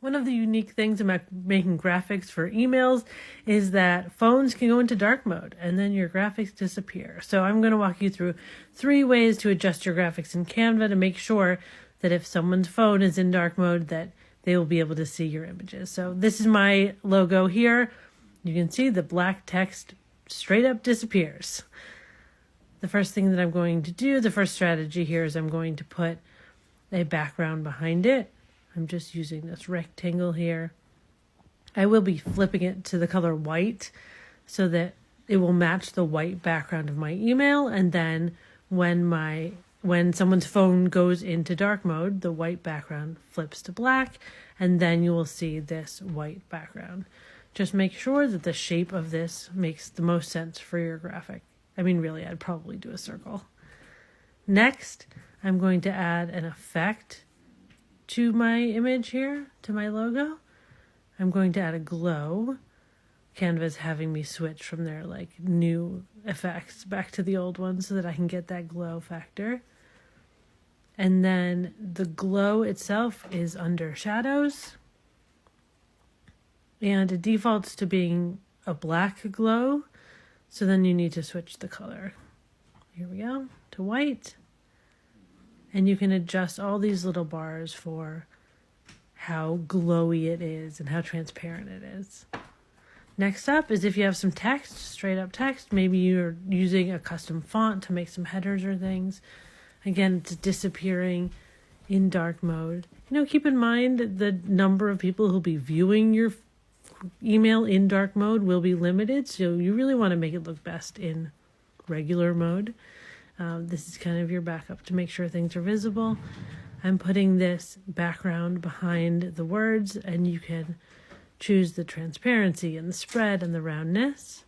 One of the unique things about making graphics for emails is that phones can go into dark mode and then your graphics disappear. So I'm going to walk you through 3 ways to adjust your graphics in Canva to make sure that if someone's phone is in dark mode that they will be able to see your images. So this is my logo here. You can see the black text straight up disappears. The first thing that I'm going to do, the first strategy here is I'm going to put a background behind it. I'm just using this rectangle here. I will be flipping it to the color white so that it will match the white background of my email. And then when someone's phone goes into dark mode, the white background flips to black, and then you will see this white background. Just make sure that the shape of this makes the most sense for your graphic. I mean, really, I'd probably do a circle. Next, I'm going to add an effect to my image here, to my logo. I'm going to add a glow. Canva's having me switch from their new effects back to the old ones so that I can get that glow factor. And then the glow itself is under shadows. And it defaults to being a black glow. So then you need to switch the color. Here we go, to white. And you can adjust all these little bars for how glowy it is and how transparent it is. Next up is if you have some text, straight up text, maybe you're using a custom font to make some headers or things. Again, it's disappearing in dark mode. Keep in mind that the number of people who'll be viewing your email in dark mode will be limited, so you really want to make it look best in regular mode. This is kind of your backup to make sure things are visible. I'm putting this background behind the words, and you can choose the transparency and the spread and the roundness.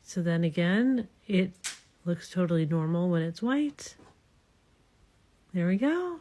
So then again, it looks totally normal when it's white. There we go.